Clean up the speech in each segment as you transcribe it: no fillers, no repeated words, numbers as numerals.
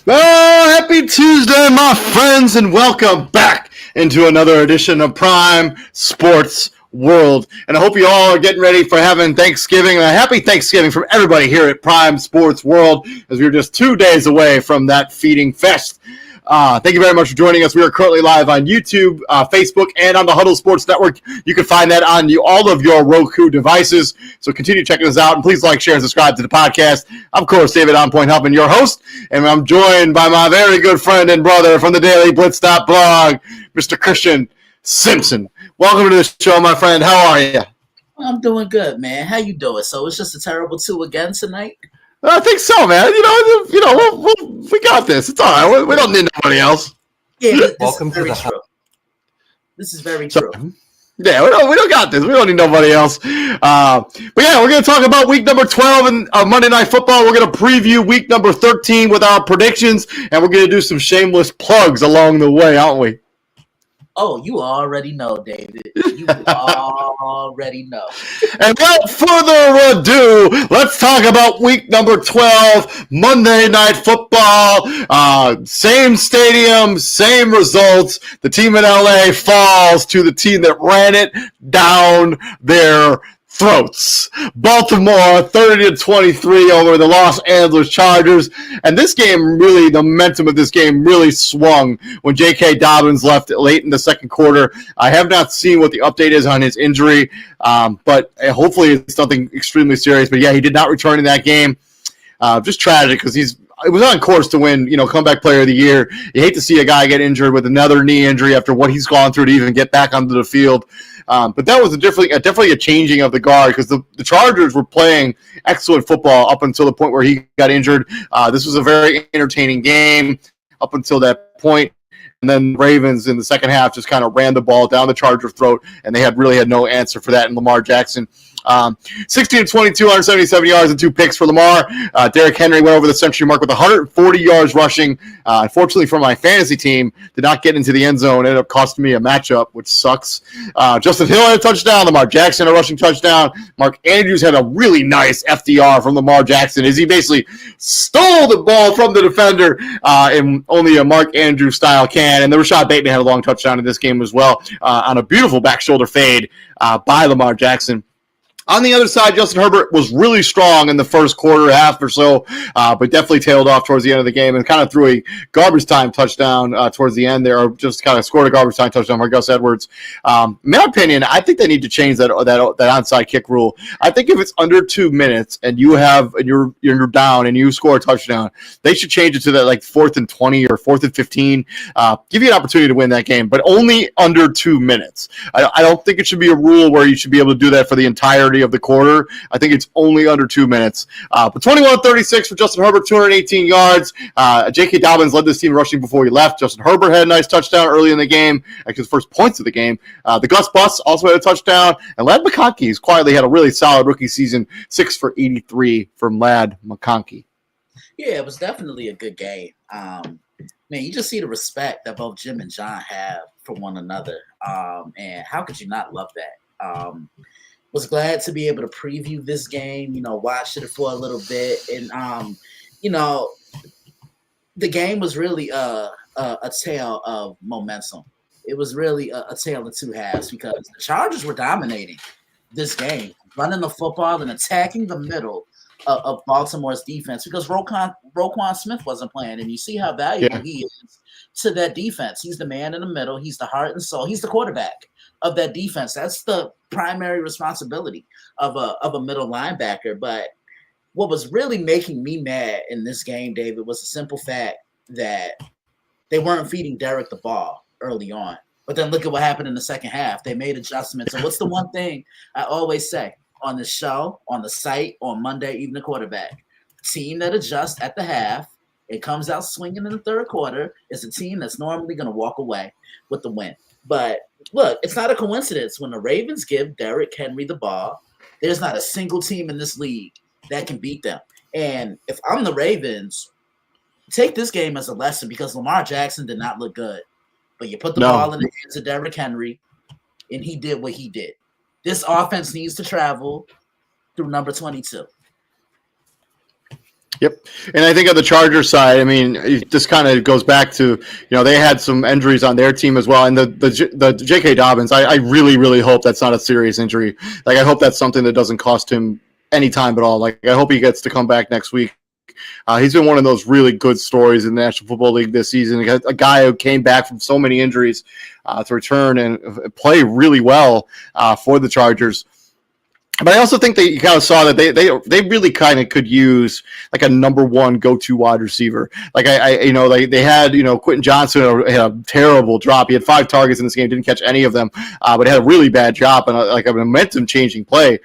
Well, happy Tuesday, my friends, and welcome back into another edition of Prime Sports World. And I hope you all are getting ready for having Thanksgiving. A happy Thanksgiving from everybody here at Prime Sports World, as we're just 2 days away from that feeding fest. Thank you very much for joining us. We are currently live on YouTube, Facebook, and on the Huddle Sports Network. You can find that on all of your Roku devices. So continue checking us out, and please like, share, and subscribe to the podcast. I'm, of course, David On Point Huffman, your host, and I'm joined by my very good friend and brother from the Daily Blitz blog, Mr. Christian Simpson. Welcome to the show, my friend. How are you? I'm doing good, man. How you doing? So it's just a terrible 2 again tonight? I think so, man. We got this. It's all right. We don't need nobody else. Yeah, welcome to the true. This is very true. Yeah, we don't got this. We don't need nobody else. But yeah, we're going to talk about week number 12 in Monday Night Football. We're going to preview week number 13 with our predictions, and we're going to do some shameless plugs along the way, aren't we? Oh, you already know, David. You already know. And without further ado, let's talk about week number 12, Monday Night Football. Same stadium, same results. The team in LA falls to the team that ran it down their throats. Baltimore 30-23 over the Los Angeles Chargers. And this game really, the momentum of this game really swung when J.K. Dobbins left late in the second quarter. I have not seen what the update is on his injury, but hopefully it's nothing extremely serious. But yeah, he did not return in that game. Just tragic because it was on course to win, comeback player of the year. You hate to see a guy get injured with another knee injury after what he's gone through to even get back onto the field. But that was definitely a changing of the guard because the Chargers were playing excellent football up until the point where he got injured. This was a very entertaining game up until that point. And then the Ravens in the second half just kind of ran the ball down the Charger throat, and they really had no answer for that in Lamar Jackson. 16-22, 177 yards and 2 picks for Lamar. Derrick Henry went over the century mark with 140 yards rushing. Unfortunately for my fantasy team, did not get into the end zone. Ended up costing me a matchup, which sucks. Justin Hill had a touchdown. Lamar Jackson had a rushing touchdown. Mark Andrews had a really nice FDR from Lamar Jackson as he basically stole the ball from the defender in only a Mark Andrews style can. And the Rashad Bateman had a long touchdown in this game as well on a beautiful back shoulder fade by Lamar Jackson. On the other side, Justin Herbert was really strong in the first quarter, half or so, but definitely tailed off towards the end of the game and kind of threw a garbage time touchdown towards the end there, or just kind of scored a garbage time touchdown for Gus Edwards. In my opinion, I think they need to change that onside kick rule. I think if it's under 2 minutes and you're down and you score a touchdown, they should change it to that like 4th and 20 or 4th and 15. Give you an opportunity to win that game, but only under 2 minutes. I don't think it should be a rule where you should be able to do that for the entirety of the quarter. I think it's only under 2 minutes. But 21-36 for Justin Herbert, 218 yards. J.K. Dobbins led this team rushing before he left. Justin Herbert had a nice touchdown early in the game, actually his first points of the game. The Gus Bus also had a touchdown. And Ladd McConkey's quietly had a really solid rookie season, 6 for 83 from Ladd McConkey. Yeah, it was definitely a good game. Man, you just see the respect that both Jim and John have for one another. And how could you not love that? Was glad to be able to preview this game, watched it for a little bit. And, the game was really a tale of momentum. It was really a tale of 2 halves because the Chargers were dominating this game, running the football and attacking the middle of Baltimore's defense because Roquan Smith wasn't playing. And you see how valuable he is to that defense. He's the man in the middle. He's the heart and soul. He's the quarterback of that defense. That's the primary responsibility of a middle linebacker. But what was really making me mad in this game, David, was the simple fact that they weren't feeding Derrick the ball early on. But then look at what happened in the second half. They made adjustments. And what's the one thing I always say on the show, on the site, on Monday Evening Quarterback? Team that adjusts at the half, it comes out swinging in the third quarter, is a team that's normally going to walk away with the win. But look, it's not a coincidence when the Ravens give Derrick Henry the ball, there's not a single team in this league that can beat them. And if I'm the Ravens, take this game as a lesson because Lamar Jackson did not look good. But you put the ball in the hands of Derrick Henry, and he did what he did. This offense needs to travel through number 22. Yep. And I think on the Chargers side, I mean, it just kind of goes back to, they had some injuries on their team as well. And the J.K. Dobbins, I really, really hope that's not a serious injury. Like, I hope that's something that doesn't cost him any time at all. Like, I hope he gets to come back next week. He's been one of those really good stories in the National Football League this season. A guy who came back from so many injuries to return and play really well for the Chargers. But I also think that you kind of saw that they really kind of could use like a number one go-to wide receiver. Like they had Quentin Johnson had a terrible drop. He had 5 targets in this game, didn't catch any of them, but had a really bad drop and a momentum-changing play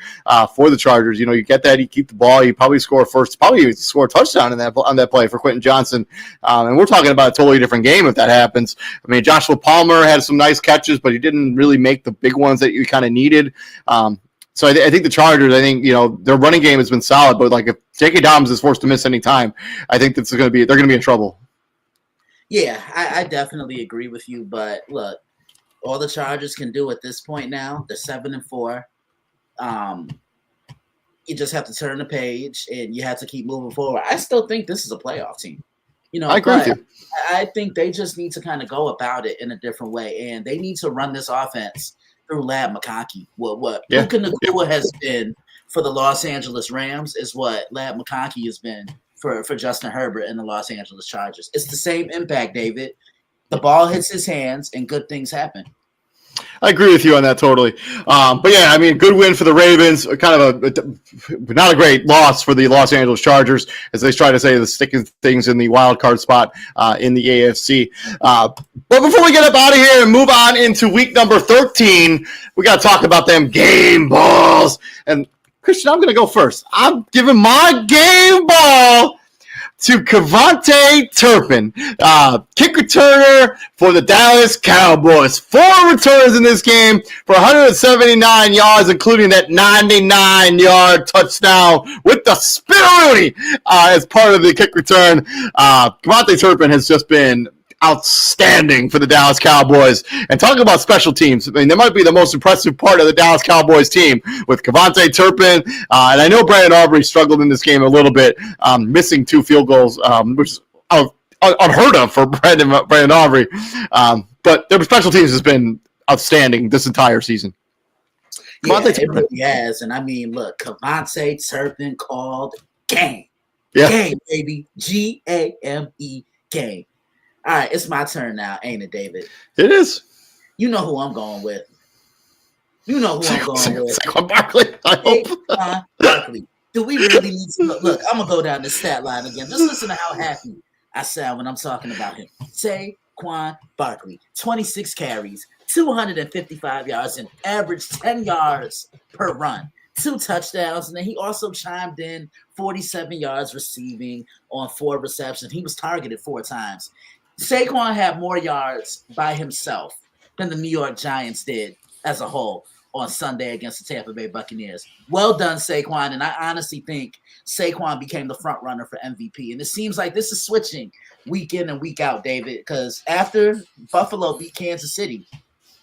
for the Chargers. You get that, you keep the ball, you probably score a touchdown on that play for Quentin Johnson. And we're talking about a totally different game if that happens. I mean, Joshua Palmer had some nice catches, but he didn't really make the big ones that you kind of needed. So I think the Chargers, their running game has been solid, but like if J.K. Dobbins is forced to miss any time, I think they're going to be in trouble. Yeah, I definitely agree with you. But look, all the Chargers can do at this point now, they're 7-4. You just have to turn the page and you have to keep moving forward. I still think this is a playoff team. I agree with you. I think they just need to kind of go about it in a different way, and they need to run this offense through Lab McConkey. What Puka Nacua has been for the Los Angeles Rams is what Lab McConkey has been for Justin Herbert and the Los Angeles Chargers. It's the same impact, David. The ball hits his hands and good things happen. I agree with you on that totally. But yeah, I mean, good win for the Ravens. Kind of not a great loss for the Los Angeles Chargers, as they try to say the sticking things in the wild card spot in the AFC. But before we get up out of here and move on into week number 13, we got to talk about them game balls. And Christian, I'm going to go first. I'm giving my game ball to Kevontae Turpin, kick returner for the Dallas Cowboys. 4 returns in this game for 179 yards, including that 99-yard touchdown with the spinneroonie as part of the kick return. Kevontae Turpin has just been outstanding for the Dallas Cowboys. And talking about special teams, I mean, that might be the most impressive part of the Dallas Cowboys team with Kevontae Turpin. And I know Brandon Aubrey struggled in this game a little bit, missing 2 field goals, which is unheard of for Brandon Aubrey. But their special teams has been outstanding this entire season. It really has. And I mean, look, Kevontae Turpin called game. Yeah. Game, baby. G-A-M-E, game. All right, it's my turn now, ain't it, David? It is. You know who I'm going with. Saquon Barkley, I hope. Saquon Barkley. Do we really need to look? I'm going to go down the stat line again. Just listen to how happy I sound when I'm talking about him. Saquon Barkley, 26 carries, 255 yards, and average 10 yards per run. 2 touchdowns, and then he also chimed in 47 yards receiving on 4 receptions. He was targeted 4 times. Saquon had more yards by himself than the New York Giants did as a whole on Sunday against the Tampa Bay Buccaneers. Well done, Saquon, and I honestly think Saquon became the front runner for MVP. And it seems like this is switching week in and week out, David, because after Buffalo beat Kansas City,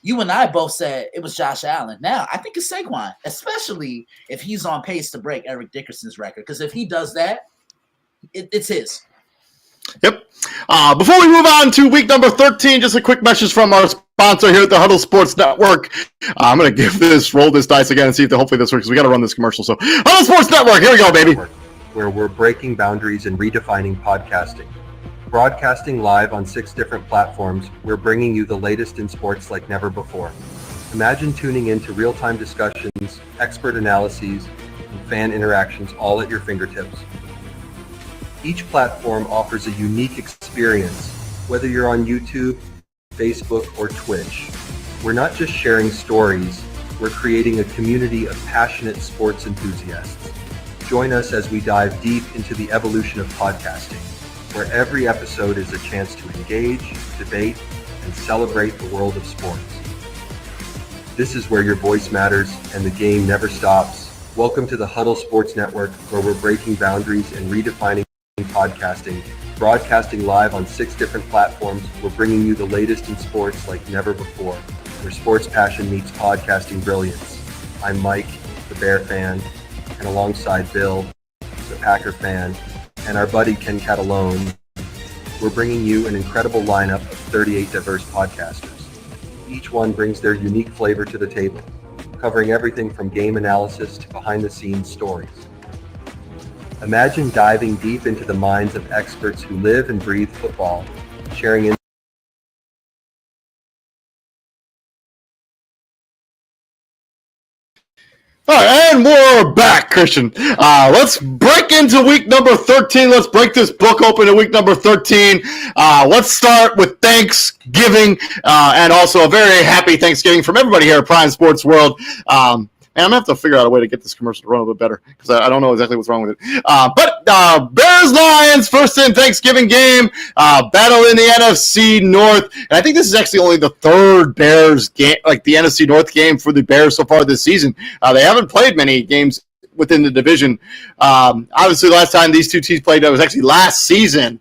you and I both said it was Josh Allen. Now, I think it's Saquon, especially if he's on pace to break Eric Dickerson's record, because if he does that, it's his. Yep. Before we move on to week number 13, just a quick message from our sponsor here at the Huddle Sports Network. I'm going to roll this dice again and see if hopefully this works. We got to run this commercial. So, Huddle Sports Network, here we go, baby. Where we're breaking boundaries and redefining podcasting. Broadcasting live on 6 different platforms, we're bringing you the latest in sports like never before. Imagine tuning into real-time discussions, expert analyses, and fan interactions all at your fingertips. Each platform offers a unique experience, whether you're on YouTube, Facebook, or Twitch. We're not just sharing stories, we're creating a community of passionate sports enthusiasts. Join us as we dive deep into the evolution of podcasting, where every episode is a chance to engage, debate, and celebrate the world of sports. This is where your voice matters and the game never stops. Welcome to the Huddle Sports Network, where we're breaking boundaries and redefining podcasting. Broadcasting live on 6 different platforms, we're bringing you the latest in sports like never before, where sports passion meets podcasting brilliance. I'm Mike, the Bear fan, and alongside Bill, the Packer fan, and our buddy Ken Catalone, we're bringing you an incredible lineup of 38 diverse podcasters. Each one brings their unique flavor to the table, covering everything from game analysis to behind-the-scenes stories. Imagine diving deep into the minds of experts who live and breathe football, sharing All right, and we're back, Christian. Let's break into week number 13. Let's break this book open in week number 13. Let's start with Thanksgiving, and also a very happy Thanksgiving from everybody here at Prime Sports World. And I'm going to have to figure out a way to get this commercial to run a little bit better because I don't know exactly what's wrong with it. But Bears-Lions, first in Thanksgiving game, battle in the NFC North. And I think this is actually only the third Bears game, like the NFC North game for the Bears so far this season. They haven't played many games within the division. Obviously, last time these two teams played, that was actually last season.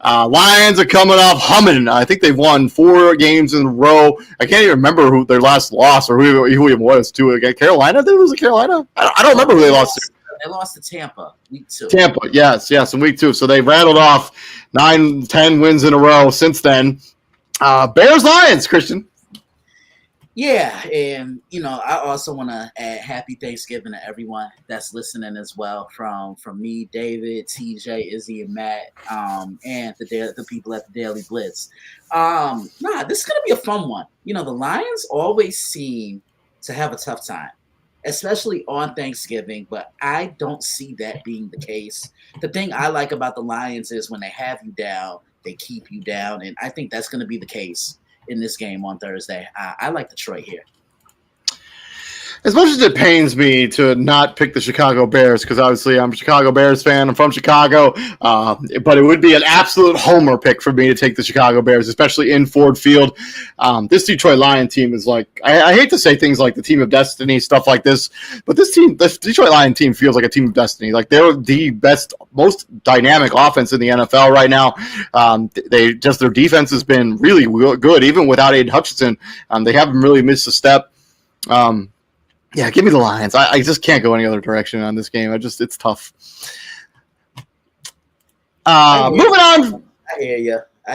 Lions are coming off humming. I think they've won 4 games in a row. I can't even remember who their last loss or who it was to. Again, Carolina? Did they lose to Carolina? I don't remember who they lost to. They lost to Tampa, week 2. Tampa, yes, in week 2. So they rattled off 9-10 wins in a row since then. Bears-Lions, Christian. Yeah, and I also want to add happy Thanksgiving to everyone that's listening as well, from me, David, TJ, Izzy, and Matt, and the people at the Daily Blitz. This is gonna be a fun one. The Lions always seem to have a tough time, especially on Thanksgiving, but I don't see that being the case. The thing I like about the Lions is when they have you down, they keep you down, and I think that's going to be the case in this game on Thursday. I like Detroit here. As much as it pains me to not pick the Chicago Bears, because obviously I'm a Chicago Bears fan, I'm from Chicago, but it would be an absolute homer pick for me to take the Chicago Bears, especially in Ford Field. This Detroit Lion team is like, I hate to say things like the team of destiny, stuff like this, but this Detroit Lion team feels like a team of destiny. Like they're the best, most dynamic offense in the NFL right now. Their defense has been really good, even without Aiden Hutchinson. They haven't really missed a step. Yeah, give me the Lions. I just can't go any other direction on this game. It's tough. Moving on. I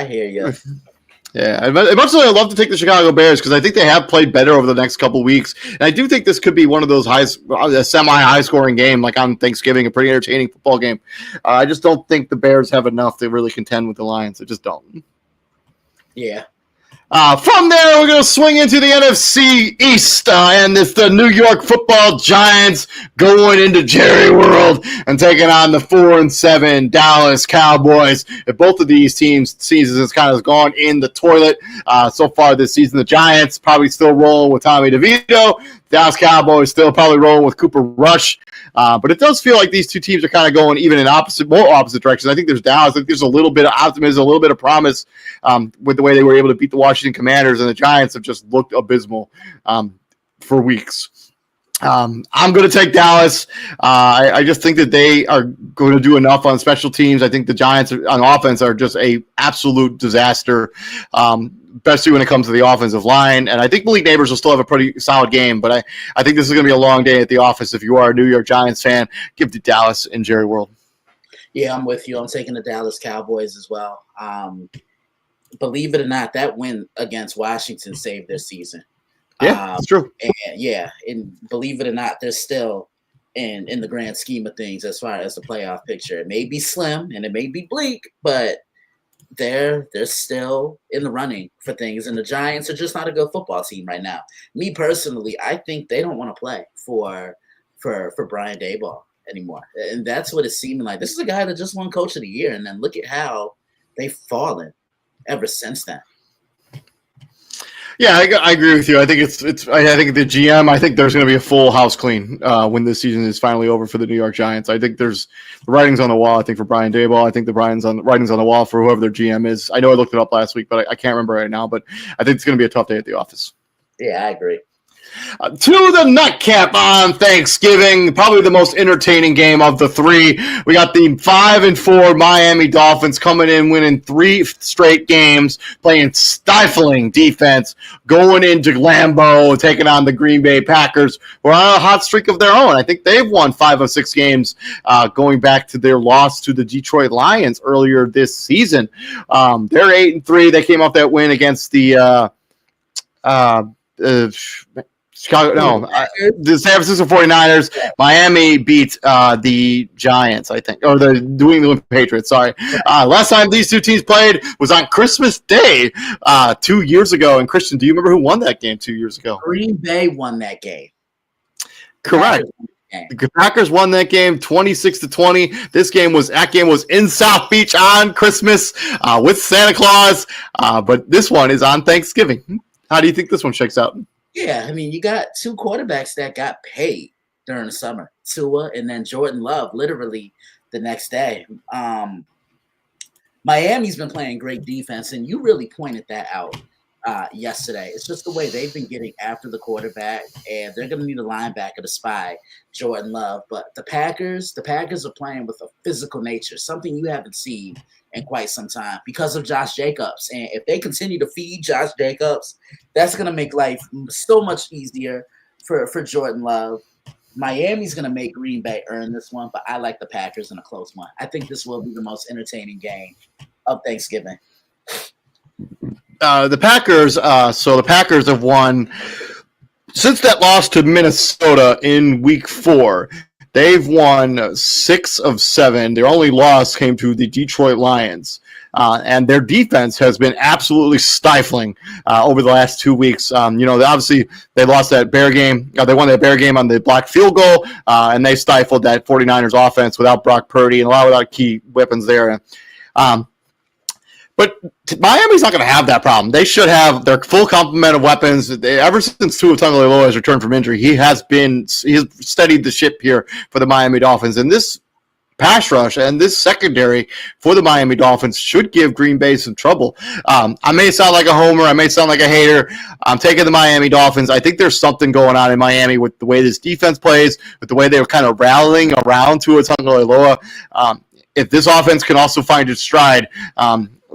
hear you. Yeah, eventually I'd love to take the Chicago Bears because I think they have played better over the next couple weeks. And I do think this could be one of those a semi-high scoring game, like on Thanksgiving, a pretty entertaining football game. I just don't think the Bears have enough to really contend with the Lions. I just don't. Yeah. From there, we're going to swing into the NFC East, and it's the New York Football Giants going into Jerry World and taking on the 4-7 Dallas Cowboys. If both of these teams' seasons has kind of gone in the toilet so far this season, the Giants probably still rolling with Tommy DeVito. Dallas Cowboys still probably rolling with Cooper Rush. But it does feel like these two teams are kind of going even in more opposite directions. I think there's Dallas. I think there's a little bit of optimism, a little bit of promise with the way they were able to beat the Washington Commanders, and the Giants have just looked abysmal for weeks. I'm going to take Dallas. I just think that they are going to do enough on special teams. I think the Giants on offense are just a absolute disaster, especially when it comes to the offensive line. And I think Malik Neighbors will still have a pretty solid game, but I think this is going to be a long day at the office. If you are a New York Giants fan, give to Dallas in Jerry World. Yeah, I'm with you. I'm taking the Dallas Cowboys as well. Believe it or not, that win against Washington saved their season. Yeah, that's true. And believe it or not, they're still in the grand scheme of things as far as the playoff picture. It may be slim and it may be bleak, but they're still in the running for things. And the Giants are just not a good football team right now. Me personally, I think they don't want to play for Brian Daboll anymore. And that's what it's seeming like. This is a guy that just won Coach of the Year, and then look at how they've fallen ever since then. Yeah, I agree with you. I think I think the GM. I think there's going to be a full house clean when this season is finally over for the New York Giants. I think there's the writing's on the wall. I think for Brian Daboll. I think the writing's on the wall for whoever their GM is. I know I looked it up last week, but I can't remember right now. But I think it's going to be a tough day at the office. Yeah, I agree. To the nightcap on Thanksgiving, probably the most entertaining game of the three. We got the 5-4 Miami Dolphins coming in, winning 3 straight games, playing stifling defense, going into Lambeau, taking on the Green Bay Packers, who are on a hot streak of their own. I think they've won 5 of 6 games, going back to their loss to the Detroit Lions earlier this season. They're 8-3. They came off that win against the the San Francisco 49ers. Miami beat the Giants, I think, or the New England Patriots. Sorry. Last time these two teams played was on Christmas Day 2 years ago. And Christian, do you remember who won that game 2 years ago? Green Bay won that game. Correct. The Packers won that game 26-20. That game was in South Beach on Christmas with Santa Claus, but this one is on Thanksgiving. How do you think this one shakes out? Yeah, I mean, you got 2 quarterbacks that got paid during the summer, Tua and then Jordan Love, literally the next day. Miami's been playing great defense, and you really pointed that out yesterday. It's just the way they've been getting after the quarterback, and they're going to need a linebacker to spy Jordan Love. But the Packers are playing with a physical nature, something you haven't seen in quite some time because of Josh Jacobs. And if they continue to feed Josh Jacobs, that's going to make life so much easier for Jordan Love. Miami's going to make Green Bay earn this one, but I like the Packers in a close one. I think this will be the most entertaining game of Thanksgiving. The Packers have won since that loss to Minnesota in week 4. They've won 6 of 7. Their only loss came to the Detroit Lions. And their defense has been absolutely stifling over the last 2 weeks. Obviously they lost that Bear game. They won that Bear game on the blocked field goal, and they stifled that 49ers offense without Brock Purdy and a lot of key weapons there. But Miami's not going to have that problem. They should have their full complement of weapons. Ever since Tua Tagovailoa has returned from injury, he has steadied the ship here for the Miami Dolphins. And this pass rush and this secondary for the Miami Dolphins should give Green Bay some trouble. I may sound like a homer. I may sound like a hater. I'm taking the Miami Dolphins. I think there's something going on in Miami with the way this defense plays, with the way they were kind of rallying around Tua Tagovailoa. If this offense can also find its stride,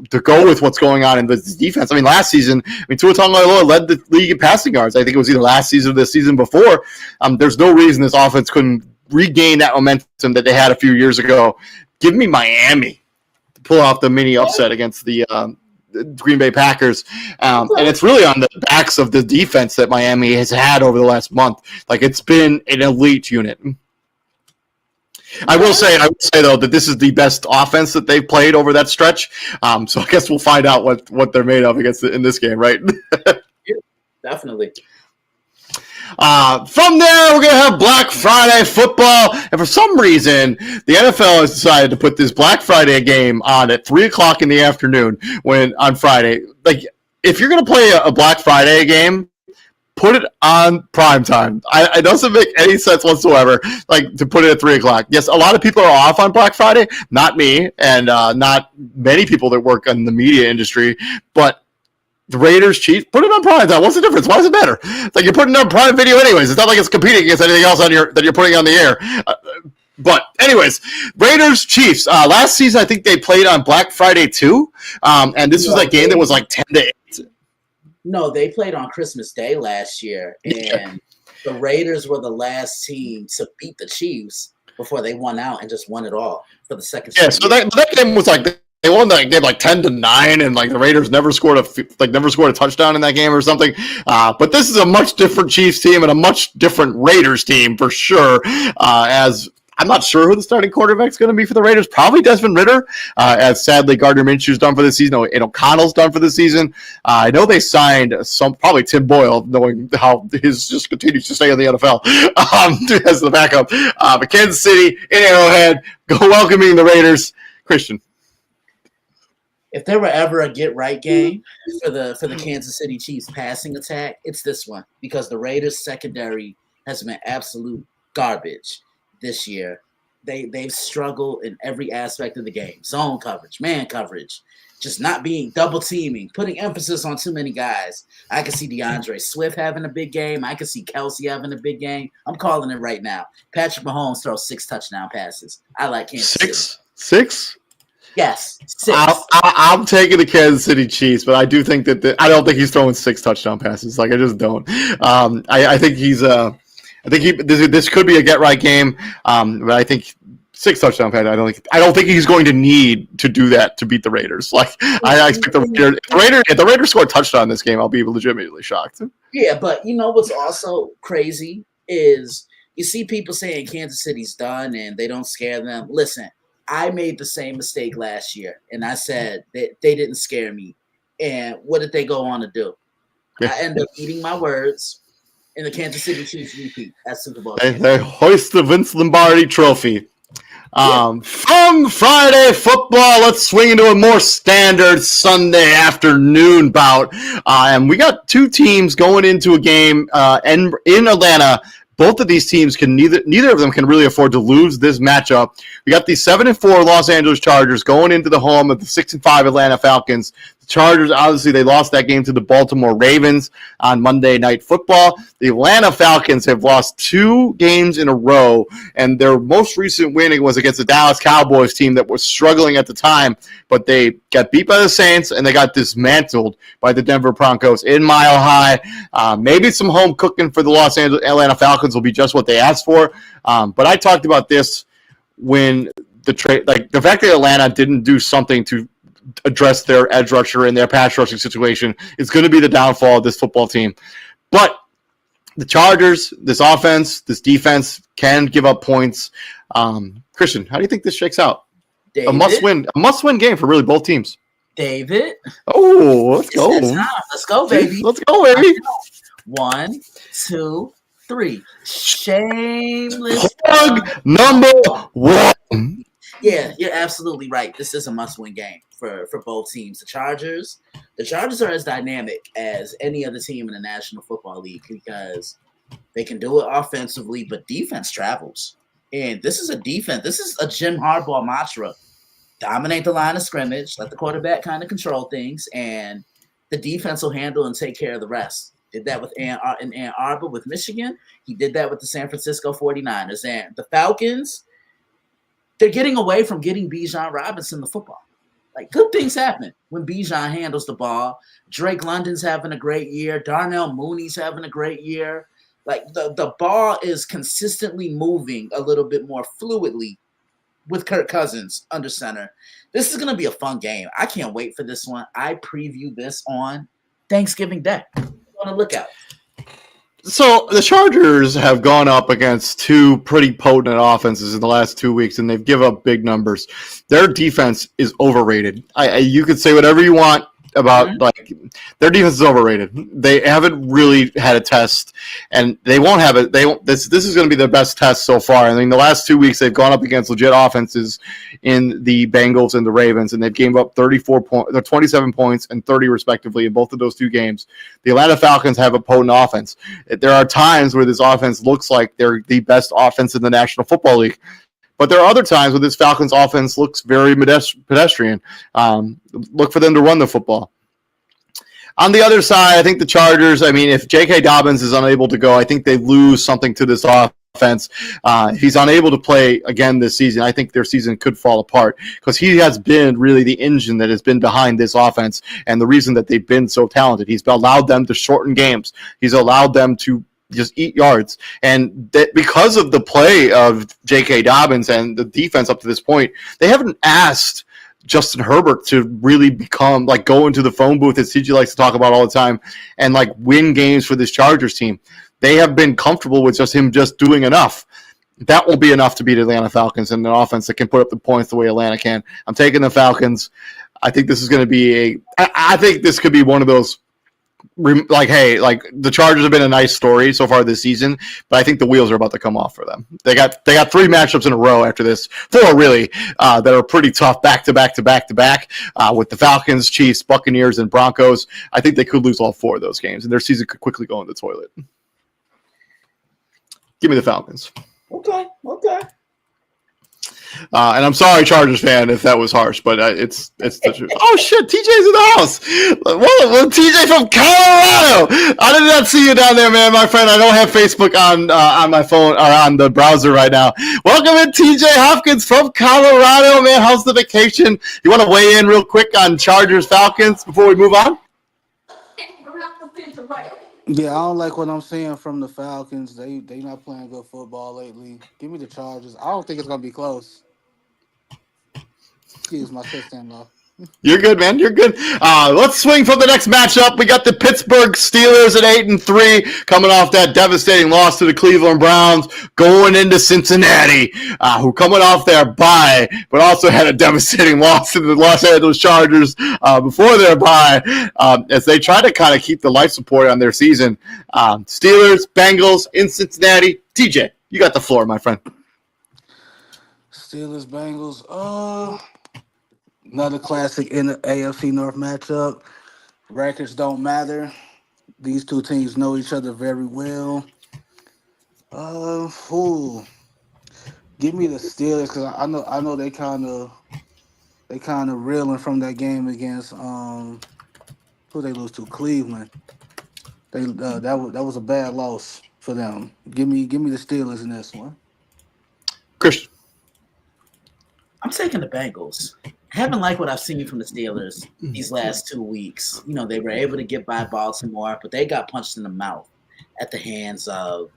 to go with what's going on in the defense. I mean, last season, Tua Tagovailoa led the league in passing yards. I think it was either last season or the season before. There's no reason this offense couldn't regain that momentum that they had a few years ago. Give me Miami to pull off the mini upset against the Green Bay Packers. And it's really on the backs of the defense that Miami has had over the last month. It's been an elite unit. I will say though that this is the best offense that they've played over that stretch. So I guess we'll find out what they're made of in this game, right? Yeah, definitely. From there, we're going to have Black Friday football. And for some reason, the NFL has decided to put this Black Friday game on at 3 o'clock in the afternoon on Friday. If you're going to play a Black Friday game, put it on prime time. It doesn't make any sense whatsoever, to put it at 3 o'clock. Yes, a lot of people are off on Black Friday. Not me, and not many people that work in the media industry. But the Raiders, Chiefs, put it on prime time. What's the difference? Why is it better? You're putting it on prime video anyways. It's not like it's competing against anything else that you're putting on the air. But anyways, Raiders, Chiefs. Last season, I think they played on Black Friday too. And this was a game that was 10-8. No, they played on Christmas Day last year, and the Raiders were the last team to beat the Chiefs before they won out and just won it all for the second. Yeah, so that game was they won that game 10-9, and the Raiders never scored a touchdown in that game or something. But this is a much different Chiefs team and a much different Raiders team for sure. As I'm not sure who the starting quarterback is going to be for the Raiders. Probably Desmond Ridder, as sadly Gardner Minshew's done for the season, and O'Connell's done for the season. I know they signed probably Tim Boyle, knowing how his just continues to stay in the NFL as the backup. But Kansas City in Arrowhead, welcoming the Raiders. Christian. If there were ever a get-right game for the Kansas City Chiefs passing attack, it's this one, because the Raiders secondary has been absolute garbage this year. they've struggled in every aspect of the game. Zone coverage, man coverage, just not being double teaming, putting emphasis on too many guys. I can see DeAndre Swift having a big game. I can see Kelsey having a big game. I'm calling it right now. Patrick Mahomes throws 6 touchdown passes. I like Kansas City. Six? Yes, 6. I'm taking the Kansas City Chiefs, but I do think that I don't think he's throwing 6 touchdown passes. Like, I just don't. I think he's this could be a get right game, but I think 6 touchdown passes. I don't think he's going to need to do that to beat the Raiders. Like, I expect if the Raiders score a touchdown in this game, I'll be legitimately shocked. Yeah, but you know what's also crazy is you see people saying Kansas City's done and they don't scare them. Listen, I made the same mistake last year, and I said that they didn't scare me. And what did they go on to do? Yeah. I ended up eating my words, and the Kansas City Chiefs repeat at Super Bowl. They hoist the Vince Lombardi trophy. From Friday football, let's swing into a more standard Sunday afternoon bout. And we got 2 teams going into a game in Atlanta. Both of these teams neither of them can really afford to lose this matchup. We got the 7-4 Los Angeles Chargers going into the home of the 6-5 Atlanta Falcons. The Chargers, obviously, they lost that game to the Baltimore Ravens on Monday Night Football. The Atlanta Falcons have lost 2 games in a row, and their most recent winning was against the Dallas Cowboys team that was struggling at the time, but they got beat by the Saints, and they got dismantled by the Denver Broncos in Mile High. Maybe some home cooking for the Atlanta Falcons will be just what they asked for. But I talked about this when the fact that Atlanta didn't do something to address their edge rusher and their pass rushing situation is going to be the downfall of this football team. But the Chargers, this offense, this defense can give up points. Christian, how do you think this shakes out? David? A must-win game for really both teams. David. Oh, let's go. Let's go, baby. Let's go, baby. 1, 2, 3. Shameless plug number 1. Yeah, you're absolutely right. This is a must-win game for both teams. The Chargers are as dynamic as any other team in the National Football League because they can do it offensively, but defense travels. And this is a defense. This is a Jim Harbaugh mantra. Dominate the line of scrimmage, let the quarterback kind of control things, and the defense will handle and take care of the rest. Did that in Ann Arbor with Michigan. He did that with the San Francisco 49ers. And the Falcons, they're getting away from getting Bijan Robinson the football. Like, good things happen when Bijan handles the ball. Drake London's having a great year. Darnell Mooney's having a great year. Like, the ball is consistently moving a little bit more fluidly with Kirk Cousins under center. This is going to be a fun game. I can't wait for this one. I preview this on Thanksgiving Day. On the lookout. So the Chargers have gone up against 2 pretty potent offenses in the last 2 weeks, and they've given up big numbers. Their defense is overrated. You could say whatever you want about their defense is overrated. They haven't really had a test, and they won't have it. This is going to be their best test so far. I mean, the last 2 weeks they've gone up against legit offenses in the Bengals and the Ravens, and they've given up 27 points and 30 respectively in both of those 2 games. The Atlanta Falcons have a potent offense. There are times where this offense looks like they're the best offense in the National Football League. But there are other times where this Falcons offense looks very pedestrian. Look for them to run the football. On the other side, I think the Chargers, if J.K. Dobbins is unable to go, I think they lose something to this offense. If he's unable to play again this season, I think their season could fall apart because he has been really the engine that has been behind this offense and the reason that they've been so talented. He's allowed them to shorten games. He's allowed them to just eat yards. And that because of the play of J.K. Dobbins and the defense up to this point, they haven't asked Justin Herbert to really become, go into the phone booth, as CG likes to talk about all the time, and, win games for this Chargers team. They have been comfortable with him doing enough. That won't be enough to beat Atlanta Falcons and an offense that can put up the points the way Atlanta can. I'm taking the Falcons. I think this is going to be I think this could be one of those the Chargers have been a nice story so far this season, but I think the wheels are about to come off for them. They got 3 matchups in a row after this, 4 really, that are pretty tough back to back with the Falcons, Chiefs, Buccaneers, and Broncos. I think they could lose all 4 of those games, and their season could quickly go in the toilet. Give me the Falcons. Okay. And I'm sorry, Chargers fan, if that was harsh, but it's the truth. Oh shit, TJ's in the house. Well, TJ from Colorado. I did not see you down there, man, my friend. I don't have Facebook on my phone or on the browser right now. Welcome in, TJ Hopkins from Colorado, man. How's the vacation? You want to weigh in real quick on Chargers Falcons before we move on? Yeah, I don't like what I'm seeing from the Falcons. They not playing good football lately. Give me the Chargers. I don't think it's gonna be close. Excuse my sister-in-law. You're good, man. You're good. Let's swing for the next matchup. We got the Pittsburgh Steelers at 8-3, coming off that devastating loss to the Cleveland Browns, going into Cincinnati, who coming off their bye, but also had a devastating loss to the Los Angeles Chargers before their bye, as they try to kind of keep the life support on their season. Steelers, Bengals in Cincinnati. TJ, you got the floor, my friend. Steelers, Bengals. Another classic in the AFC North matchup. Records don't matter. These two teams know each other very well. Give me the Steelers because I know they kind of reeling from that game against who they lose to, Cleveland. That was a bad loss for them. Give me the Steelers in this one. Christian. I'm taking the Bengals. I haven't liked what I've seen from the Steelers these last 2 weeks. You know, they were able to get by Baltimore, but they got punched in the mouth at the hands of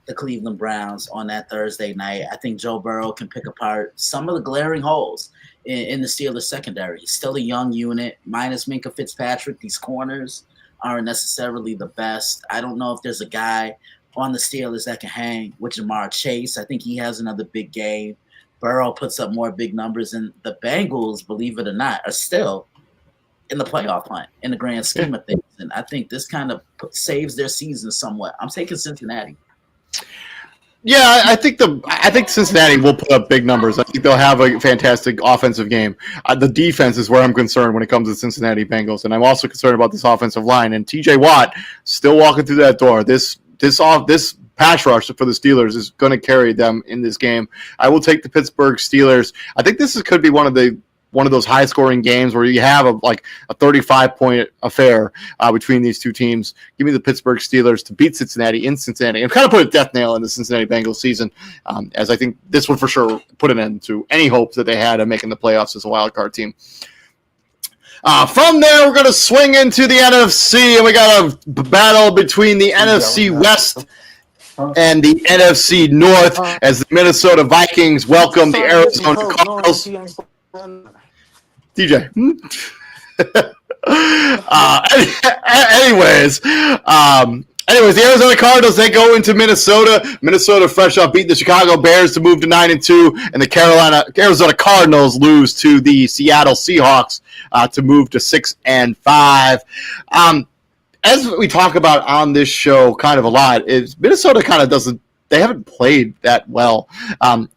the Cleveland Browns on that Thursday night. I think Joe Burrow can pick apart some of the glaring holes in the Steelers secondary. He's still a young unit. Minus Minkah Fitzpatrick, these corners aren't necessarily the best. I don't know if there's a guy on the Steelers that can hang with Jamar Chase. I think he has another big game. Burrow puts up more big numbers, and the Bengals, believe it or not, are still in the playoff hunt in the grand scheme of things. And I think this kind of saves their season somewhat. I'm taking Cincinnati. Yeah, I think Cincinnati will put up big numbers. I think they'll have a fantastic offensive game. The defense is where I'm concerned when it comes to Cincinnati Bengals, and I'm also concerned about this offensive line. And T.J. Watt still walking through that door. This pass rush for the Steelers is going to carry them in this game. I will take the Pittsburgh Steelers. I think this could be one of those high-scoring games where you have a 35-point affair between these two teams. Give me the Pittsburgh Steelers to beat Cincinnati in Cincinnati and kind of put a death nail in the Cincinnati Bengals season, as I think this would for sure put an end to any hopes that they had of making the playoffs as a wild card team. From there, we're going to swing into the NFC, and we got a battle between the NFC West and the NFC North as the Minnesota Vikings welcome the Arizona Cardinals. DJ. Anyways, the Arizona Cardinals, they go into Minnesota. Minnesota fresh up beating the Chicago Bears to move to 9-2, and the Arizona Cardinals lose to the Seattle Seahawks to move to 6-5. As we talk about on this show kind of a lot, is Minnesota kind of they haven't played that well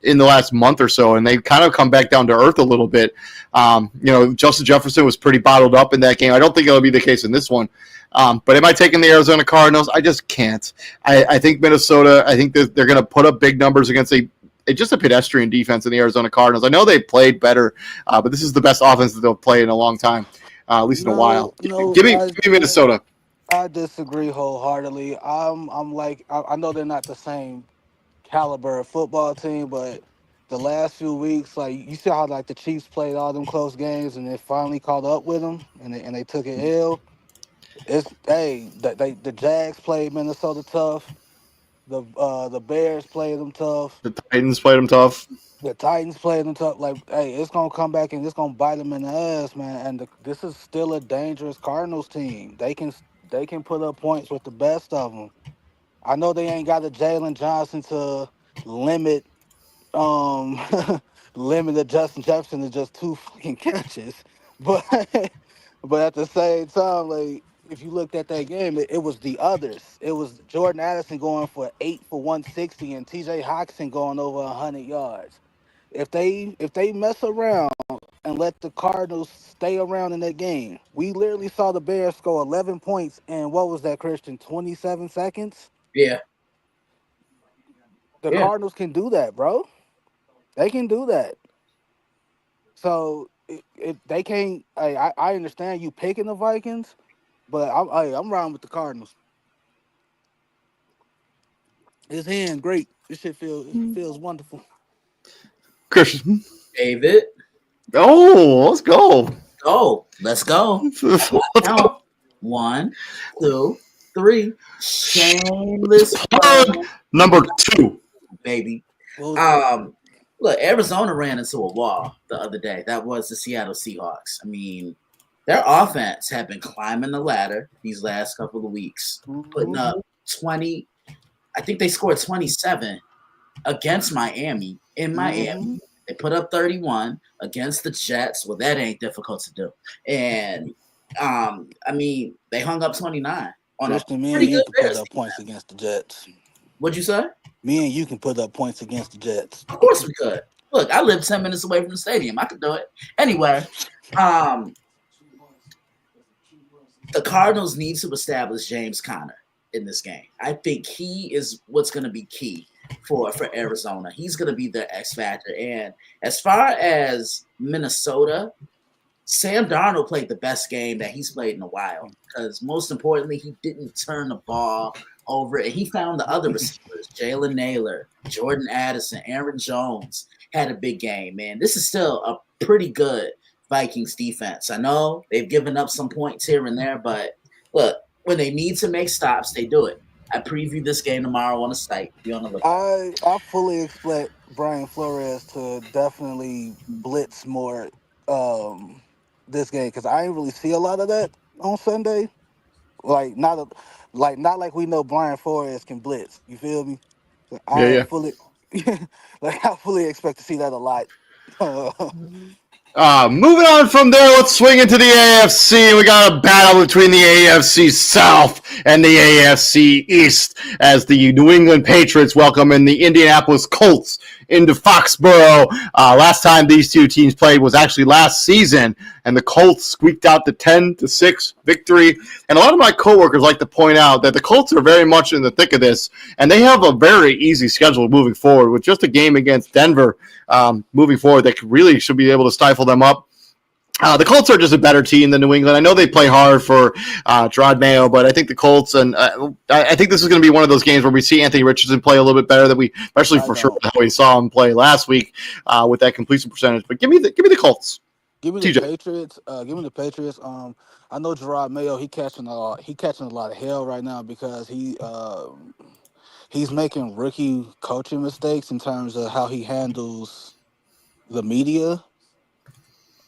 in the last month or so, and they've kind of come back down to earth a little bit. Justin Jefferson was pretty bottled up in that game. I don't think it'll be the case in this one. But am I taking the Arizona Cardinals? I just can't. I think Minnesota, I think they're going to put up big numbers against just a pedestrian defense in the Arizona Cardinals. I know they played better, but this is the best offense that they'll play in a long time, at least in a while. Give me Minnesota. I disagree wholeheartedly. I know they're not the same caliber of football team, but the last few weeks, you see how the Chiefs played all them close games and they finally caught up with them and they took an L. The Jags played Minnesota tough. The Bears played them tough. The Titans played them tough. The Titans played them tough. It's gonna come back and it's gonna bite them in the ass, man. And this is still a dangerous Cardinals team. They can put up points with the best of them. I know they ain't got a Jalen Johnson to limit the Justin Jefferson to just 2 fucking catches, but at the same time, if you looked at that game, it was the others. It was Jordan Addison going for 8 for 160 and T.J. Hockenson going over 100 yards. If they mess around and let the Cardinals stay around in that game, we literally saw the Bears score 11 points in, what was that, Christian, 27 seconds? Yeah. The Cardinals can do that, bro. They can do that. So they can't. I understand you picking the Vikings, but I'm riding with the Cardinals. His hand great. This shit feels wonderful. Christian. David, Oh, let's go. go. Let's go. Let's Count. go. 1, 2, 3. Shameless Plug plug, number 2. baby. What was that? Look, Arizona ran into a wall the other day. That was the Seattle Seahawks. I mean, their offense had been climbing the ladder these last couple of weeks, putting up 20. I think they scored 27 against Miami in Mm-hmm. Miami. They put up 31 against the Jets. Well, that ain't difficult to do. And I mean, they hung up 29 on a Christian, me and pretty you good can put Bears up team. points against the Jets. What'd you say? Me and you can put up points against the Jets. Of course we could. Look, I live 10 minutes away from the stadium. I could do it. Anyway, um, the Cardinals need to establish James Conner in this game. I think he is what's going to be key for Arizona. He's going to be their X factor. And as far as Minnesota, Sam Darnold played the best game that he's played in a while because most importantly, he didn't turn the ball over and he found the other receivers, Jalen Naylor, Jordan Addison, Aaron Jones had a big game, man. This is still a pretty good Vikings defense. I know they've given up some points here and there, but look, when they need to make stops, they do it. I preview this game tomorrow on the site. Be on the lookout. I fully expect Brian Flores to definitely blitz more this game because I ain't really see a lot of that on Sunday. Like not like we know Brian Flores can blitz. You feel me? So Yeah, I yeah. fully I fully expect to see that a lot. Moving on from there, let's swing into the AFC. We got a battle between the AFC South and the AFC East as the New England Patriots welcome in the Indianapolis Colts into Foxborough. Last time these two teams played was actually last season, and the Colts squeaked out the 10-6 victory. And a lot of my coworkers like to point out that the Colts are very much in the thick of this, and they have a very easy schedule moving forward with just a game against Denver. Moving forward, that really should be able to stifle them up. The Colts are just a better team than New England. I know they play hard for Gerard Mayo, but I think the Colts and I think this is going to be one of those games where we see Anthony Richardson play a little bit better than we, especially for sure how we saw him play last week with that completion percentage. But give me the Colts. Give me the Patriots. Give me the Patriots. I know Gerard Mayo. He catching a lot of hell right now because he's making rookie coaching mistakes in terms of how he handles the media.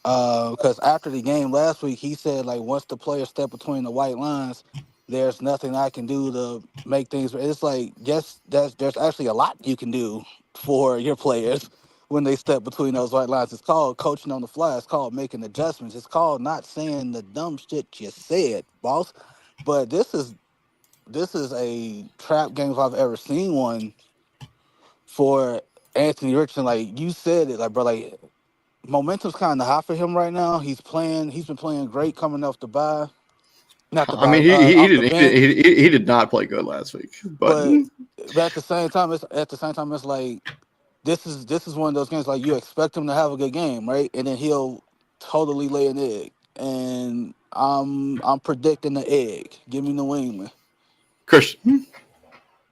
Because after the game last week, he said like once the players step between the white lines, there's nothing I can do to make things. It's like yes, there's actually a lot you can do for your players when they step between those white lines. It's called coaching on the fly. It's called making adjustments. It's called not saying the dumb shit you said, boss. But this is a trap game if I've ever seen one for Anthony Richardson. Like you said it, like bro, like momentum's kind of high for him right now. He's been playing great coming off the bye, not the I bye, mean, he off the did bench. he did not play good last week, but But at the same time, it's like this is one of those games like you expect him to have a good game, right? And then he'll totally lay an egg. And I'm predicting the egg. Give me New England. Christian.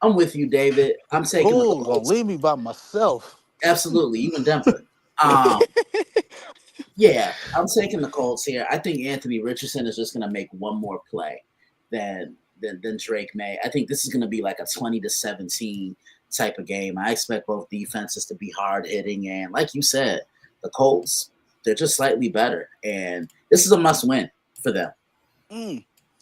I'm with you, David. I'm taking the Ooh, gonna Colts. leave me by myself. Absolutely, even Denver. Um, yeah, I'm taking the Colts here. I think Anthony Richardson is just going to make one more play than Drake may. I think this is going to be like a 20-17 type of game. I expect both defenses to be hard hitting, and like you said, the Colts they're just slightly better, and this is a must win for them.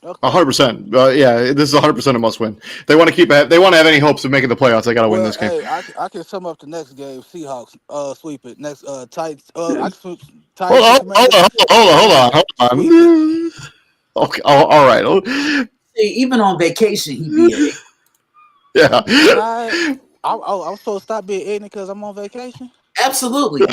Okay. 100%. Yeah, this is 100% a must win. They want to keep. They want to have any hopes of making the playoffs. They got to win Well, this game. hey, I can sum up the next game. Seahawks, sweep it. Next, Titans, I can sweep Titans and Commanders. Hold Sweep it. on. Okay. Oh, all right. See, even on vacation, he beat it. Yeah. I'm supposed to stop being ignorant because I'm on vacation. Absolutely.